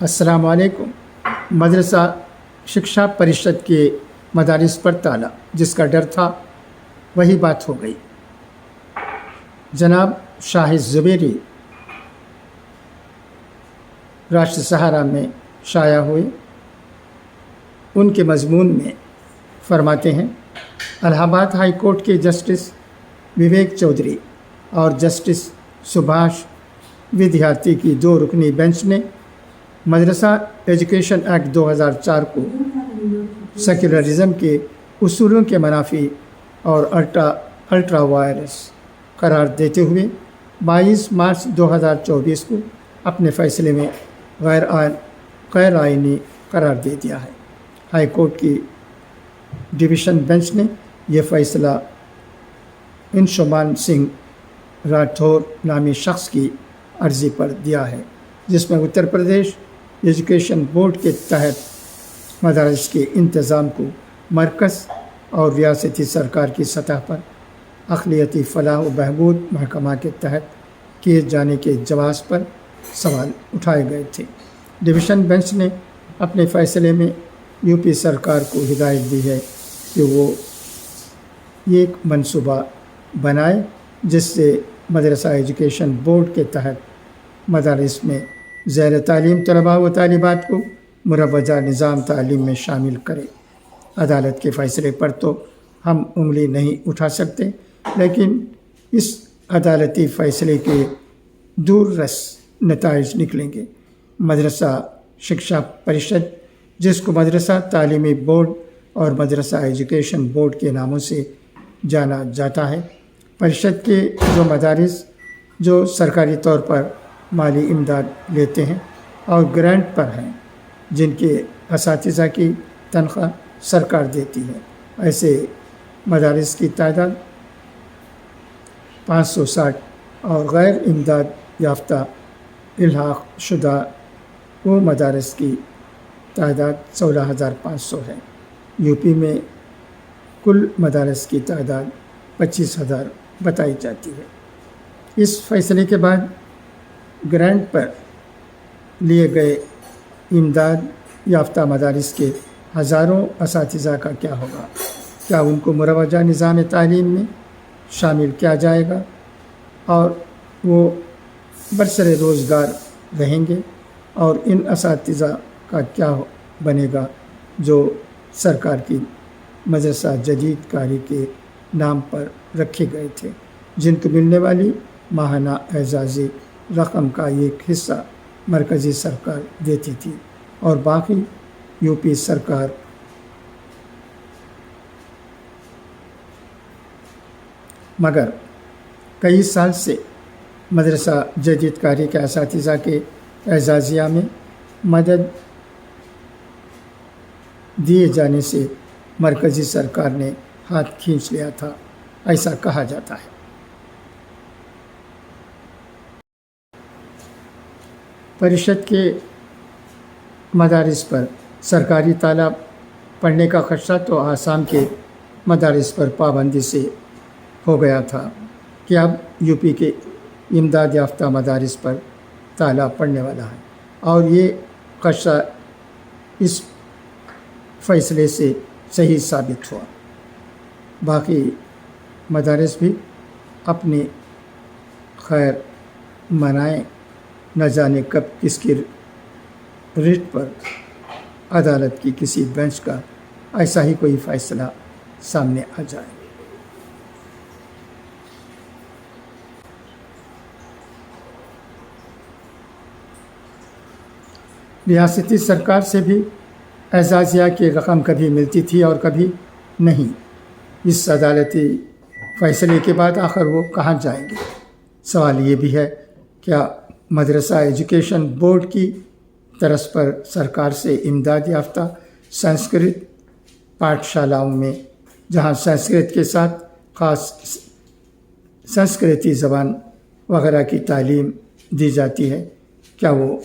السلام علیکم۔ مدرسہ شکشا پریشد کے مدارس پر تالا، جس کا ڈر تھا وہی بات ہو گئی۔ جناب شاہد زبیری راشٹر سہارا میں شائع ہوئے۔ ان کے مضمون میں فرماتے ہیں، الہ آباد ہائی کورٹ کے جسٹس وویک چودھری اور جسٹس سبھاش ودھیارتی کی 2 رکنی بینچ نے مدرسہ ایجوکیشن ایکٹ 2004 کو سیکولرزم کے اصولوں کے منافی اور الٹرا وائرس قرار دیتے ہوئے 22 مارچ 2024 کو اپنے فیصلے میں غیر آئینی قرار دے دیا ہے۔ ہائی کورٹ کی ڈویژن بینچ نے یہ فیصلہ انشمان سنگھ راٹھور نامی شخص کی عرضی پر دیا ہے، جس میں اتر پردیش ایجوکیشن بورڈ کے تحت مدارس کے انتظام کو مرکز اور ریاستی سرکار کی سطح پر اقلیتی فلاح و بہبود محکمہ کے تحت کیے جانے کے جواز پر سوال اٹھائے گئے تھے۔ ڈویژن بینچ نے اپنے فیصلے میں یو پی سرکار کو ہدایت دی ہے کہ وہ ایک منصوبہ بنائے جس سے مدرسہ ایجوکیشن بورڈ کے تحت مدارس میں زیر تعلیم طلباء و طالبات کو مروجہ نظام تعلیم میں شامل کرے۔ عدالت کے فیصلے پر تو ہم انگلی نہیں اٹھا سکتے، لیکن اس عدالتی فیصلے کے دور رس نتائج نکلیں گے۔ مدرسہ شکشا پریشد، جس کو مدرسہ تعلیمی بورڈ اور مدرسہ ایجوکیشن بورڈ کے ناموں سے جانا جاتا ہے، پریشد کے جو مدارس جو سرکاری طور پر مالی امداد لیتے ہیں اور گرانٹ پر ہیں، جن کے اساتذہ کی تنخواہ سرکار دیتی ہے، ایسے مدارس کی تعداد 560 اور غیر امداد یافتہ الحاق شدہ وہ مدارس کی تعداد 16,500 ہے۔ یو پی میں کل مدارس کی تعداد 25,000 بتائی جاتی ہے۔ اس فیصلے کے بعد گرانٹ پر لیے گئے امداد یافتہ مدارس کے ہزاروں اساتذہ کا کیا ہوگا؟ کیا ان کو مروجہ نظام تعلیم میں شامل کیا جائے گا اور وہ برسر روزگار رہیں گے؟ اور ان اساتذہ کا کیا بنے گا جو سرکار کی مدرسہ جدید کاری کے نام پر رکھے گئے تھے، جن کو ملنے والی ماہانہ اعزازی رقم کا ایک حصہ مرکزی سرکار دیتی تھی اور باقی یو پی سرکار مگر کئی سال سے مدرسہ جدید کاری کے اساتذہ کے اعزازیہ میں مدد دیے جانے سے مرکزی سرکار نے ہاتھ کھینچ لیا تھا، ایسا کہا جاتا ہے۔ پریشد کے مدارس پر سرکاری تالا پڑنے کا خدشہ تو آسام کے مدارس پر پابندی سے ہو گیا تھا کہ اب یو پی کے امداد یافتہ مدارس پر تالا پڑنے والا ہے، اور یہ خدشہ اس فیصلے سے صحیح ثابت ہوا۔ باقی مدارس بھی اپنی خیر منائیں، نہ جانے کب کس کی ریٹ پر عدالت کی کسی بینچ کا ایسا ہی کوئی فیصلہ سامنے آ جائے۔ ریاستی سرکار سے بھی اعزازیہ کی رقم کبھی ملتی تھی اور کبھی نہیں۔ اس عدالتی فیصلے کے بعد آخر وہ کہاں جائیں گے؟ سوال یہ بھی ہے، کیا مدرسہ ایجوکیشن بورڈ کی طرز پر سرکار سے امداد یافتہ سنسکرت پاٹھ شالاؤں میں، جہاں سنسکرت کے ساتھ خاص سنسکرتی زبان وغیرہ کی تعلیم دی جاتی ہے، کیا وہ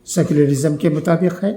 سیکولرزم کے مطابق ہے؟